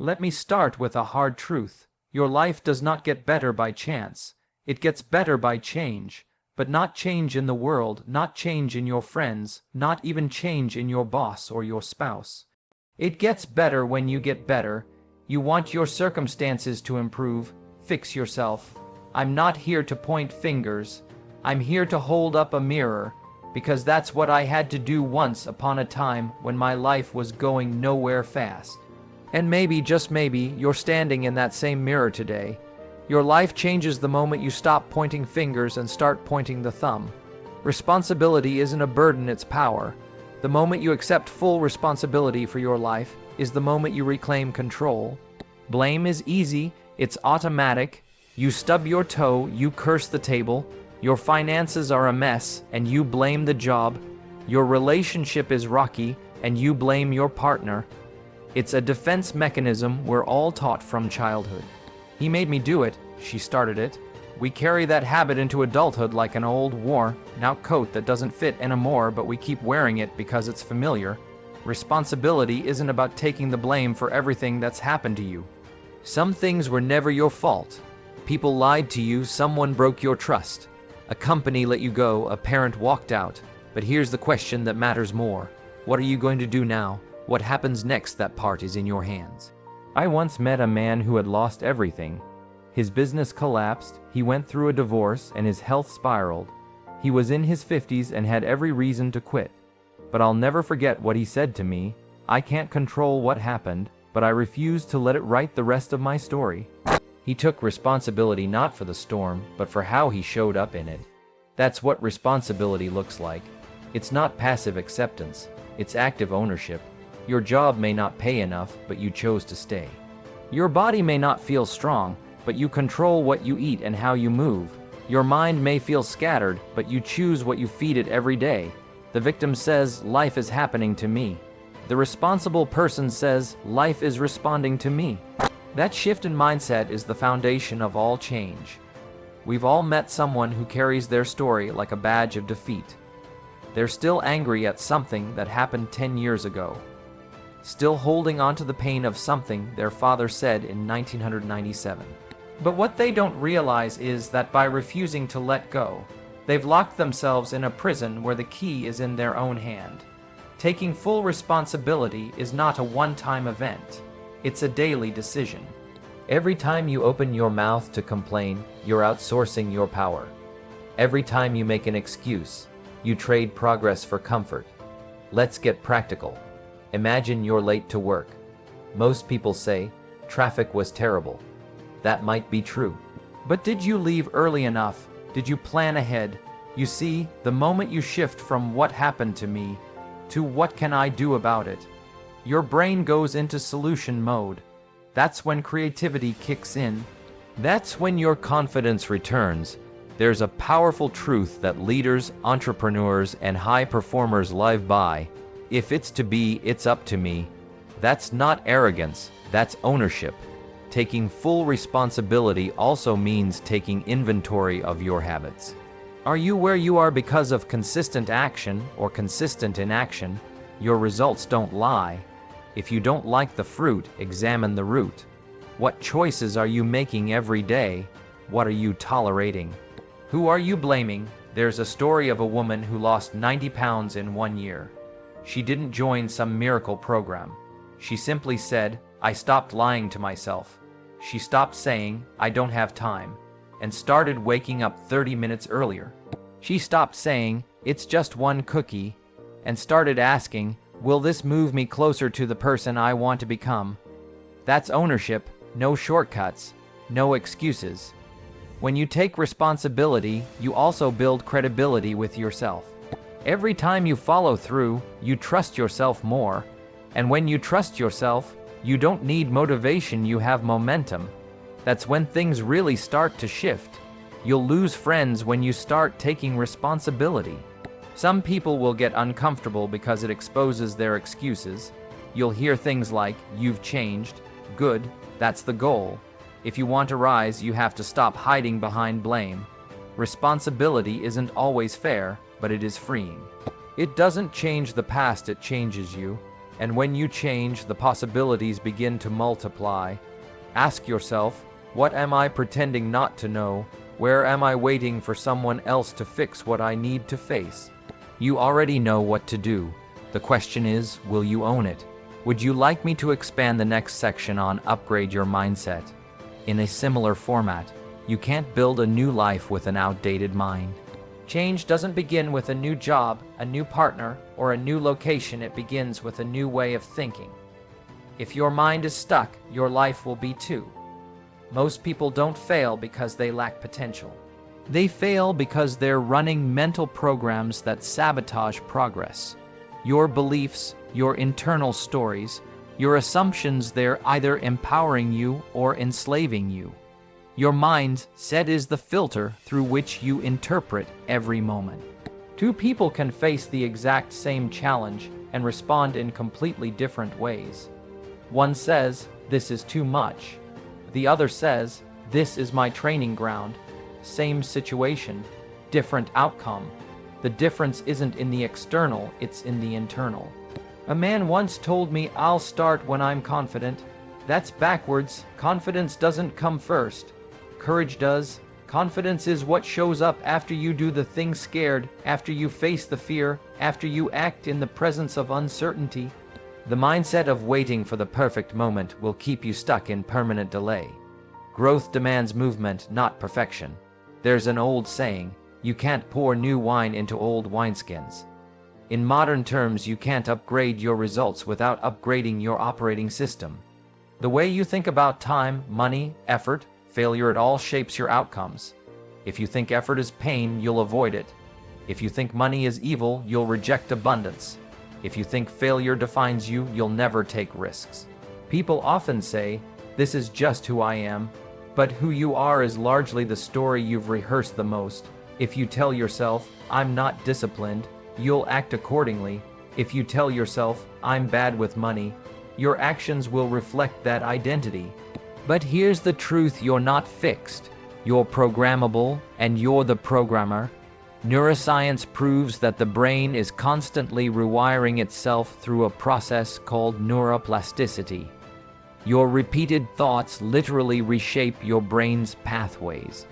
Let me start with a hard truth. Your life does not get better by chance. It gets better by change. But not change in the world, not change in your friends, not even change in your boss or your spouse. It gets better when you get better. You want your circumstances to improve. Fix yourself. I'm not here to point fingers. I'm here to hold up a mirror, because that's what I had to do once upon a time when my life was going nowhere fast. And maybe, just maybe, you're standing in that same mirror today. Your life changes the moment you stop pointing fingers and start pointing the thumb. Responsibility isn't a burden, it's power. The moment you accept full responsibility for your life is the moment you reclaim control. Blame is easy, it's automatic. You stub your toe, you curse the table. Your finances are a mess, and you blame the job. Your relationship is rocky, and you blame your partner. It's a defense mechanism we're all taught from childhood. He made me do it, she started it. We carry that habit into adulthood like an old worn-out coat that doesn't fit anymore, but we keep wearing it because it's familiar. Responsibility isn't about taking the blame for everything that's happened to you. Some things were never your fault. People lied to you, someone broke your trust. A company let you go, a parent walked out. But here's the question that matters more. What are you going to do now? What happens next? That part is in your hands. I once met a man who had lost everything. His business collapsed, he went through a divorce, and his health spiraled. He was in his 50s and had every reason to quit. But I'll never forget what he said to me. I can't control what happened, but I refuse to let it write the rest of my story. He took responsibility not for the storm, but for how he showed up in it. That's what responsibility looks like. It's not passive acceptance, it's active ownership. Your job may not pay enough, but you chose to stay. Your body may not feel strong, but you control what you eat and how you move. Your mind may feel scattered, but you choose what you feed it every day. The victim says, life is happening to me. The responsible person says, life is responding to me. That shift in mindset is the foundation of all change. We've all met someone who carries their story like a badge of defeat. They're still angry at something that happened 10 years ago. Still holding on to the pain of something their father said in 1997. But what they don't realize is that by refusing to let go, they've locked themselves in a prison where the key is in their own hand. Taking full responsibility is not a one-time event. It's a daily decision. Every time you open your mouth to complain, you're outsourcing your power. Every time you make an excuse, you trade progress for comfort. Let's get practical. Imagine you're late to work. Most people say, traffic was terrible. That might be true. But did you leave early enough? Did you plan ahead? You see, the moment you shift from what happened to me to what can I do about it, your brain goes into solution mode. That's when creativity kicks in. That's when your confidence returns. There's a powerful truth that leaders, entrepreneurs, and high performers live by. If it's to be, it's up to me. That's not arrogance, that's ownership. Taking full responsibility also means taking inventory of your habits. Are you where you are because of consistent action or consistent inaction? Your results don't lie. If you don't like the fruit, examine the root. What choices are you making every day? What are you tolerating? Who are you blaming? There's a story of a woman who lost 90 pounds in 1 year. She didn't join some miracle program. She simply said, I stopped lying to myself. She stopped saying, I don't have time, and started waking up 30 minutes earlier. She stopped saying, it's just one cookie, and started asking, will this move me closer to the person I want to become? That's ownership, no shortcuts, no excuses. When you take responsibility, you also build credibility with yourself. Every time you follow through, you trust yourself more. And when you trust yourself, you don't need motivation, you have momentum. That's when things really start to shift. You'll lose friends when you start taking responsibility. Some people will get uncomfortable because it exposes their excuses. You'll hear things like, you've changed. Good, that's the goal. If you want to rise, you have to stop hiding behind blame. Responsibility isn't always fair, but it is freeing. It doesn't change the past, it changes you. And when you change, the possibilities begin to multiply. Ask yourself, what am I pretending not to know? Where am I waiting for someone else to fix what I need to face? You already know what to do. The question is, will you own it? Would you like me to expand the next section on upgrade your mindset? In a similar format, you can't build a new life with an outdated mind. Change doesn't begin with a new job, a new partner, or a new location. It begins with a new way of thinking. If your mind is stuck, your life will be too. Most people don't fail because they lack potential. They fail because they're running mental programs that sabotage progress. Your beliefs, your internal stories, your assumptions, they're either empowering you or enslaving you. Your mindset is the filter through which you interpret every moment. Two people can face the exact same challenge and respond in completely different ways. One says, "This is too much." The other says, "This is my training ground." Same situation, different outcome. The difference isn't in the external, it's in the internal. A man once told me, "I'll start when I'm confident." That's backwards. Confidence doesn't come first. Courage does. Confidence is what shows up after you do the thing scared, after you face the fear, after you act in the presence of uncertainty. The mindset of waiting for the perfect moment will keep you stuck in permanent delay. Growth demands movement, not perfection. There's an old saying, you can't pour new wine into old wineskins. In modern terms, you can't upgrade your results without upgrading your operating system. The way you think about time, money, effort, failure, it all shapes your outcomes. If you think effort is pain, you'll avoid it. If you think money is evil, you'll reject abundance. If you think failure defines you, you'll never take risks. People often say, "This is just who I am," but who you are is largely the story you've rehearsed the most. If you tell yourself, "I'm not disciplined," you'll act accordingly. If you tell yourself, "I'm bad with money," your actions will reflect that identity. But here's the truth, you're not fixed. You're programmable, and you're the programmer. Neuroscience proves that the brain is constantly rewiring itself through a process called neuroplasticity. Your repeated thoughts literally reshape your brain's pathways.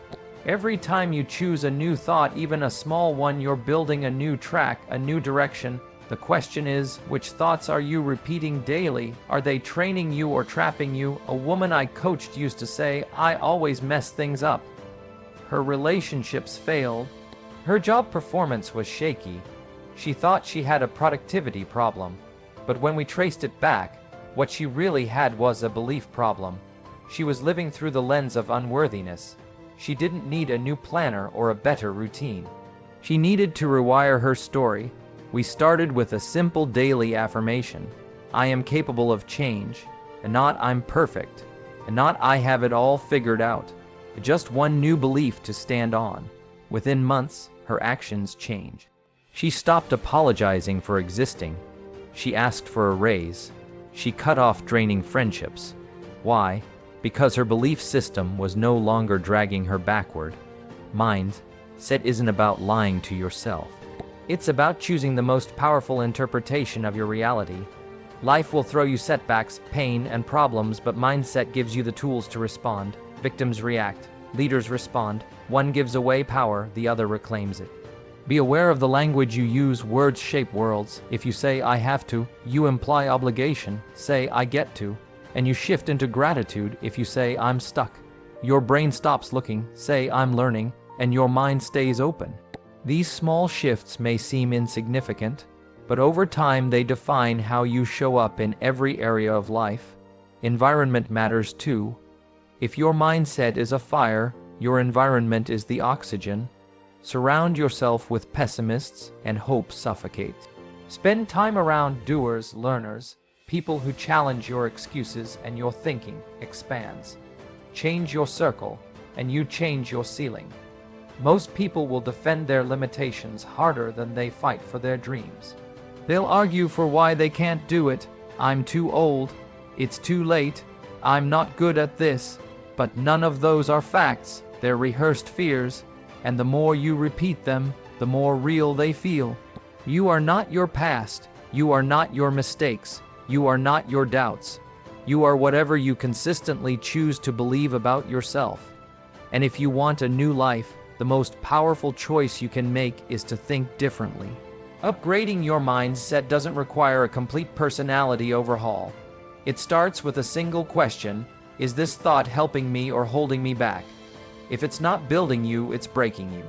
Every time you choose a new thought, even a small one, you're building a new track, a new direction. The question is, which thoughts are you repeating daily? Are they training you or trapping you? A woman I coached used to say, "I always mess things up." Her relationships failed. Her job performance was shaky. She thought she had a productivity problem. But when we traced it back, what she really had was a belief problem. She was living through the lens of unworthiness. She didn't need a new planner or a better routine. She needed to rewire her story. We started with a simple daily affirmation. I am capable of change, and not I'm perfect, and not I have it all figured out. Just one new belief to stand on. Within months, her actions changed. She stopped apologizing for existing. She asked for a raise. She cut off draining friendships. Why? Because her belief system was no longer dragging her backward. Mindset isn't about lying to yourself. It's about choosing the most powerful interpretation of your reality. Life will throw you setbacks, pain, and problems, but mindset gives you the tools to respond. Victims react, leaders respond. One gives away power, the other reclaims it. Be aware of the language you use. Words shape worlds. If you say, "I have to," you imply obligation. Say, "I get to," and you shift into gratitude. If you say, "I'm stuck," your brain stops looking. Say, "I'm learning," and your mind stays open. These small shifts may seem insignificant, but over time they define how you show up in every area of life. Environment matters too. If your mindset is a fire, your environment is the oxygen. Surround yourself with pessimists, and hope suffocates. Spend time around doers, learners, people who challenge your excuses, and your thinking expands. Change your circle, and you change your ceiling. Most people will defend their limitations harder than they fight for their dreams. They'll argue for why they can't do it. "I'm too old," "It's too late," "I'm not good at this." But none of those are facts. They're rehearsed fears, and the more you repeat them, the more real they feel. You are not your past. You are not your mistakes. You are not your doubts. You are whatever you consistently choose to believe about yourself. And if you want a new life, the most powerful choice you can make is to think differently. Upgrading your mindset doesn't require a complete personality overhaul. It starts with a single question: is this thought helping me or holding me back? If it's not building you, it's breaking you.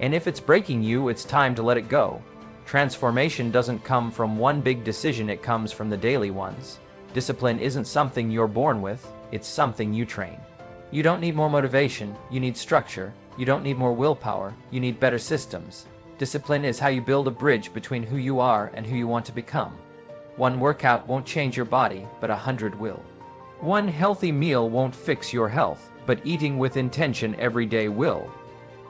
And if it's breaking you, it's time to let it go. Transformation doesn't come from one big decision, it comes from the daily ones. Discipline isn't something you're born with, it's something you train. You don't need more motivation, you need structure. You don't need more willpower, you need better systems. Discipline is how you build a bridge between who you are and who you want to become. One workout won't change your body, but 100 will. One healthy meal won't fix your health, but eating with intention every day will.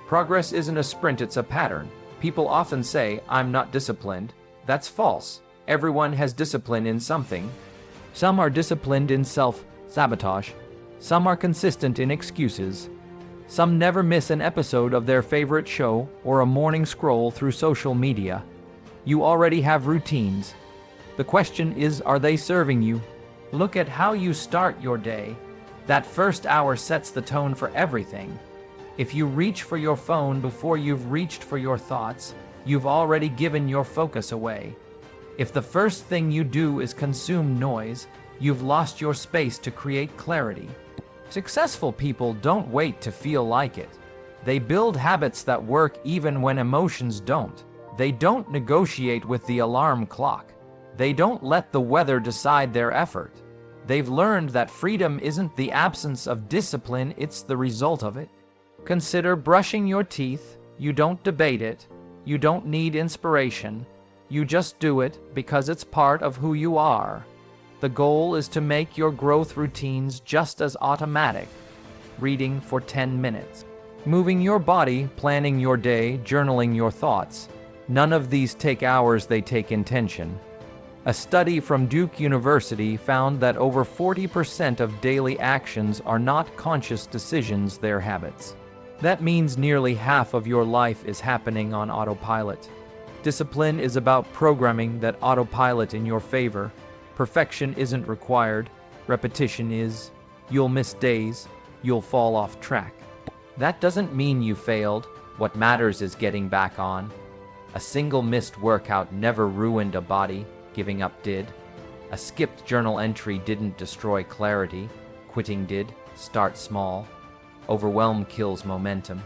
Progress isn't a sprint, it's a pattern. People often say, "I'm not disciplined." That's false. Everyone has discipline in something. Some are disciplined in self-sabotage. Some are consistent in excuses. Some never miss an episode of their favorite show or a morning scroll through social media. You already have routines. The question is, are they serving you? Look at how you start your day. That first hour sets the tone for everything. If you reach for your phone before you've reached for your thoughts, you've already given your focus away. If the first thing you do is consume noise, you've lost your space to create clarity. Successful people don't wait to feel like it. They build habits that work even when emotions don't. They don't negotiate with the alarm clock. They don't let the weather decide their effort. They've learned that freedom isn't the absence of discipline, it's the result of it. Consider brushing your teeth. You don't debate it. You don't need inspiration. You just do it because it's part of who you are. The goal is to make your growth routines just as automatic. Reading for 10 minutes. Moving your body, planning your day, journaling your thoughts. None of these take hours, they take intention. A study from Duke University found that over 40% of daily actions are not conscious decisions, they're habits. That means nearly half of your life is happening on autopilot. Discipline is about programming that autopilot in your favor. Perfection isn't required, repetition is. You'll miss days, you'll fall off track. That doesn't mean you failed. What matters is getting back on. A single missed workout never ruined a body, giving up did. A skipped journal entry didn't destroy clarity, quitting did. Start small. Overwhelm kills momentum.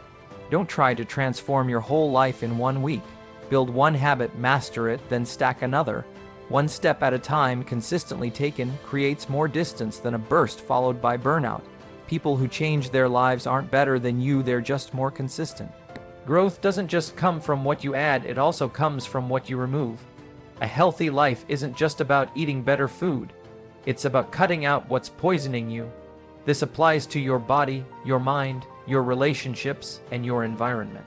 Don't try to transform your whole life in 1 week. Build one habit, master it, then stack another. One step at a time, consistently taken, creates more distance than a burst followed by burnout. People who change their lives aren't better than you, they're just more consistent. Growth doesn't just come from what you add, it also comes from what you remove. A healthy life isn't just about eating better food. It's about cutting out what's poisoning you. This applies to your body, your mind, your relationships, and your environment.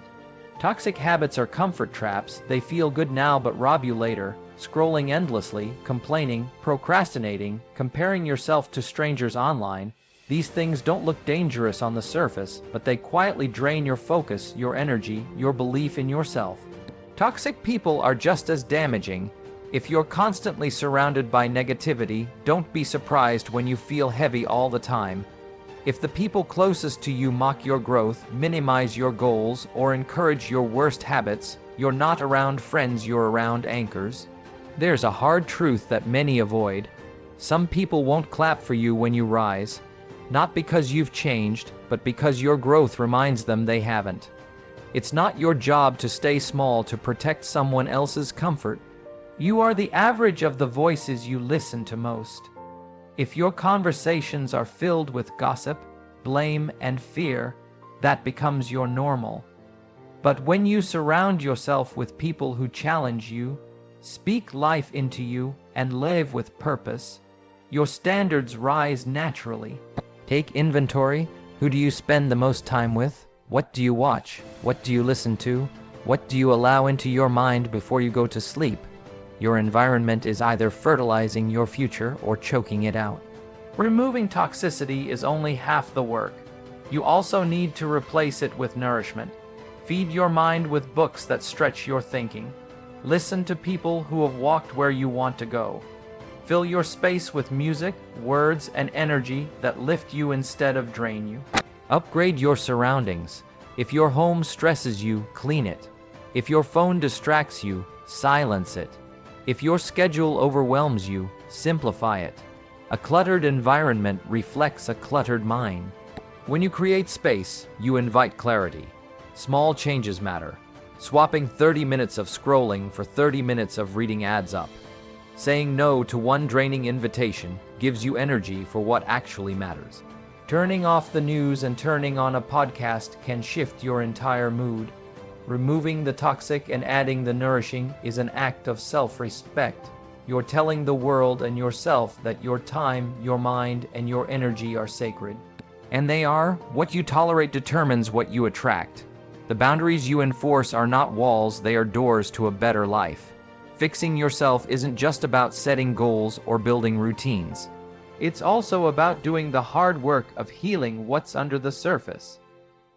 Toxic habits are comfort traps. They feel good now but rob you later. Scrolling endlessly, complaining, procrastinating, comparing yourself to strangers online. These things don't look dangerous on the surface, but they quietly drain your focus, your energy, your belief in yourself. Toxic people are just as damaging. If you're constantly surrounded by negativity, don't be surprised when you feel heavy all the time. If the people closest to you mock your growth, minimize your goals, or encourage your worst habits, you're not around friends, you're around anchors. There's a hard truth that many avoid. Some people won't clap for you when you rise. Not because you've changed, but because your growth reminds them they haven't. It's not your job to stay small to protect someone else's comfort. You are the average of the voices you listen to most. If your conversations are filled with gossip, blame, and fear, that becomes your normal. But when you surround yourself with people who challenge you, speak life into you, and live with purpose, your standards rise naturally. Take inventory. Who do you spend the most time with? What do you watch? What do you listen to? What do you allow into your mind before you go to sleep? Your environment is either fertilizing your future or choking it out. Removing toxicity is only half the work. You also need to replace it with nourishment. Feed your mind with books that stretch your thinking. Listen to people who have walked where you want to go. Fill your space with music, words, and energy that lift you instead of drain you. Upgrade your surroundings. If your home stresses you, clean it. If your phone distracts you, silence it. If your schedule overwhelms you, simplify it. A cluttered environment reflects a cluttered mind. When you create space, you invite clarity. Small changes matter. Swapping 30 minutes of scrolling for 30 minutes of reading adds up. Saying no to one draining invitation gives you energy for what actually matters. Turning off the news and turning on a podcast can shift your entire mood. Removing the toxic and adding the nourishing is an act of self-respect. You're telling the world and yourself that your time, your mind, and your energy are sacred. And they are. What you tolerate determines what you attract. The boundaries you enforce are not walls, they are doors to a better life. Fixing yourself isn't just about setting goals or building routines. It's also about doing the hard work of healing what's under the surface.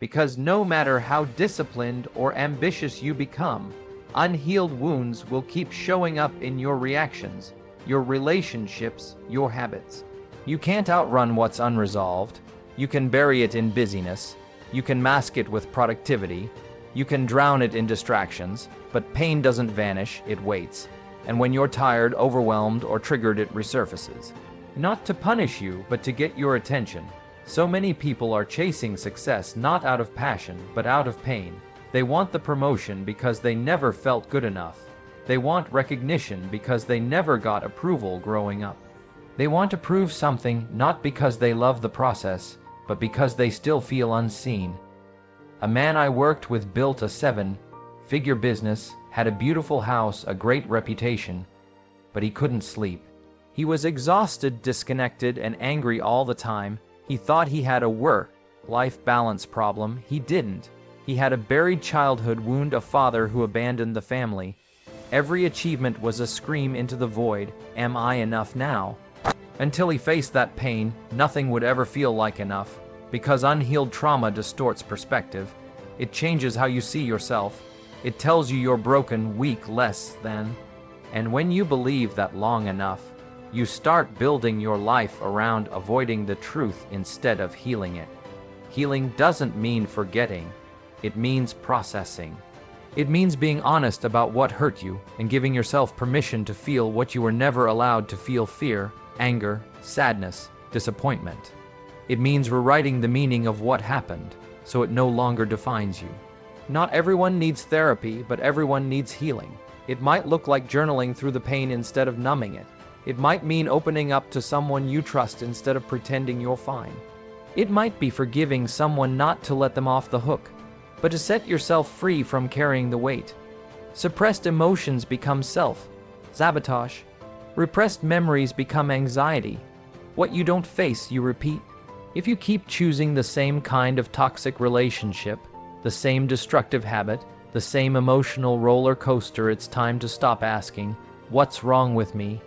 Because no matter how disciplined or ambitious you become, unhealed wounds will keep showing up in your reactions, your relationships, your habits. You can't outrun what's unresolved. You can bury it in busyness. You can mask it with productivity. You can drown it in distractions, but pain doesn't vanish, it waits. And when you're tired, overwhelmed, or triggered, it resurfaces. Not to punish you, but to get your attention. So many people are chasing success not out of passion, but out of pain. They want the promotion because they never felt good enough. They want recognition because they never got approval growing up. They want to prove something not because they love the process, but because they still feel unseen. A man I worked with built a 7-figure business, had a beautiful house, a great reputation, but he couldn't sleep. He was exhausted, disconnected, and angry all the time. He thought he had a work-life balance problem. He didn't. He had a buried childhood wound, a father who abandoned the family. Every achievement was a scream into the void, am I enough now? Until he faced that pain, nothing would ever feel like enough. Because unhealed trauma distorts perspective. It changes how you see yourself. It tells you you're broken, weak, less than. And when you believe that long enough, you start building your life around avoiding the truth instead of healing it. Healing doesn't mean forgetting. It means processing. It means being honest about what hurt you and giving yourself permission to feel what you were never allowed to feel: fear, anger, sadness, disappointment. It means rewriting the meaning of what happened, so it no longer defines you. Not everyone needs therapy, but everyone needs healing. It might look like journaling through the pain instead of numbing it. It might mean opening up to someone you trust instead of pretending you're fine. It might be forgiving someone not to let them off the hook, but to set yourself free from carrying the weight. Suppressed emotions become self-sabotage. Repressed memories become anxiety. What you don't face, you repeat. If you keep choosing the same kind of toxic relationship, the same destructive habit, the same emotional roller coaster, it's time to stop asking, what's wrong with me?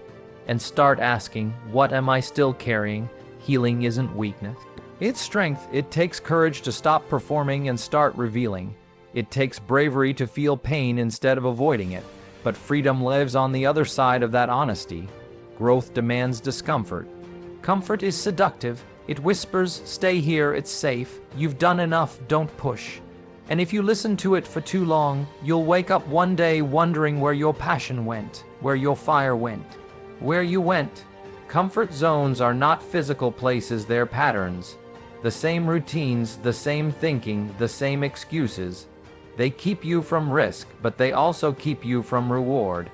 And start asking, what am I still carrying? Healing isn't weakness. It's strength. It takes courage to stop performing and start revealing. It takes bravery to feel pain instead of avoiding it. But freedom lives on the other side of that honesty. Growth demands discomfort. Comfort is seductive. It whispers, stay here, it's safe, you've done enough, don't push. And if you listen to it for too long, you'll wake up one day wondering where your passion went, where your fire went, where you went. Comfort zones are not physical places, they're patterns. The same routines, the same thinking, the same excuses. They keep you from risk, but they also keep you from reward.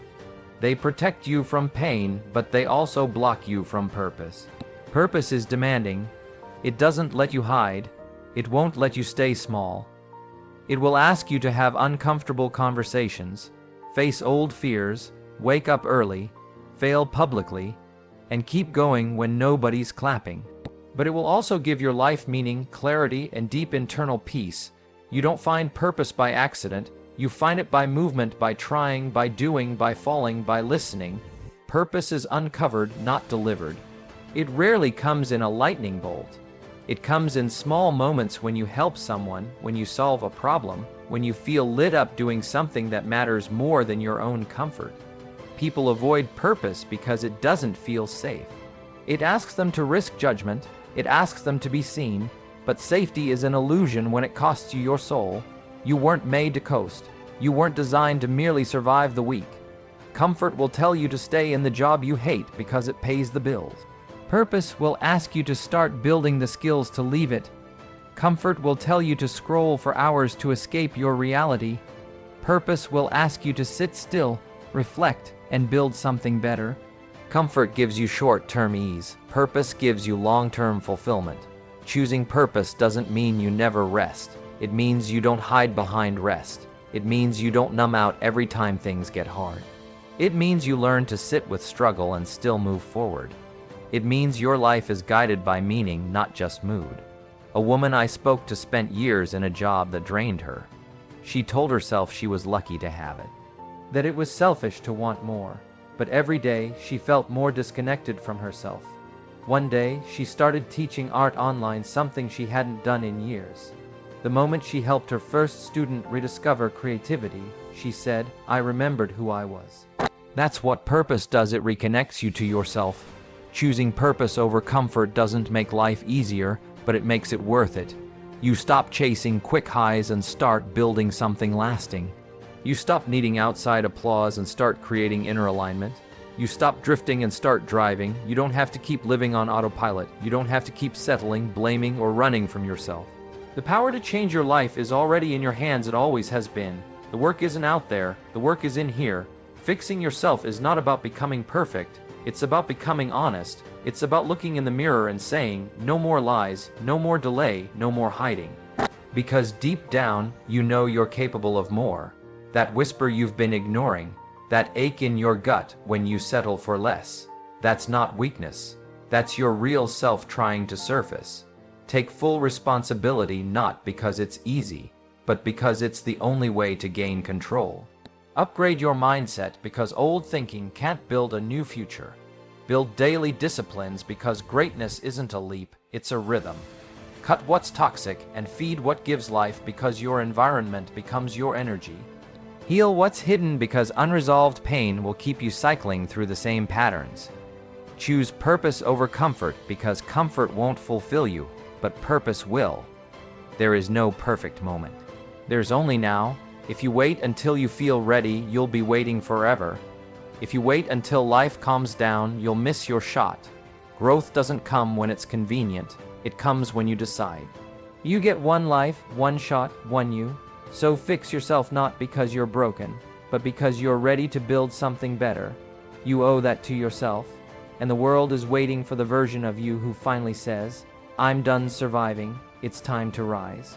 They protect you from pain, but they also block you from purpose. Purpose is demanding. It doesn't let you hide. It won't let you stay small. It will ask you to have uncomfortable conversations, face old fears, wake up early, fail publicly, and keep going when nobody's clapping. But it will also give your life meaning, clarity, and deep internal peace. You don't find purpose by accident. You find it by movement, by trying, by doing, by falling, by listening. Purpose is uncovered, not delivered. It rarely comes in a lightning bolt. It comes in small moments when you help someone, when you solve a problem, when you feel lit up doing something that matters more than your own comfort. People avoid purpose because it doesn't feel safe. It asks them to risk judgment, it asks them to be seen, but safety is an illusion when it costs you your soul. You weren't made to coast. You weren't designed to merely survive the week. Comfort will tell you to stay in the job you hate because it pays the bills. Purpose will ask you to start building the skills to leave it. Comfort will tell you to scroll for hours to escape your reality. Purpose will ask you to sit still, reflect, and build something better. Comfort gives you short-term ease. Purpose gives you long-term fulfillment. Choosing purpose doesn't mean you never rest. It means you don't hide behind rest. It means you don't numb out every time things get hard. It means you learn to sit with struggle and still move forward. It means your life is guided by meaning, not just mood. A woman I spoke to spent years in a job that drained her. She told herself she was lucky to have it, that it was selfish to want more, but every day she felt more disconnected from herself. One day, she started teaching art online, something she hadn't done in years. The moment she helped her first student rediscover creativity, she said, "I remembered who I was." That's what purpose does. It reconnects you to yourself. Choosing purpose over comfort doesn't make life easier, but it makes it worth it. You stop chasing quick highs and start building something lasting. You stop needing outside applause and start creating inner alignment. You stop drifting and start driving. You don't have to keep living on autopilot. You don't have to keep settling, blaming, or running from yourself. The power to change your life is already in your hands. It always has been. The work isn't out there. The work is in here. Fixing yourself is not about becoming perfect. It's about becoming honest. It's about looking in the mirror and saying, no more lies, no more delay, no more hiding. Because deep down, you know you're capable of more. That whisper you've been ignoring, that ache in your gut when you settle for less, that's not weakness. That's your real self trying to surface. Take full responsibility, not because it's easy, but because it's the only way to gain control. Upgrade your mindset because old thinking can't build a new future. Build daily disciplines because greatness isn't a leap, it's a rhythm. Cut what's toxic and feed what gives life because your environment becomes your energy. Heal what's hidden because unresolved pain will keep you cycling through the same patterns. Choose purpose over comfort because comfort won't fulfill you, but purpose will. There is no perfect moment. There's only now. If you wait until you feel ready, you'll be waiting forever. If you wait until life calms down, you'll miss your shot. Growth doesn't come when it's convenient. It comes when you decide. You get one life, one shot, one you. So fix yourself not because you're broken, but because you're ready to build something better. You owe that to yourself, and the world is waiting for the version of you who finally says, "I'm done surviving, it's time to rise."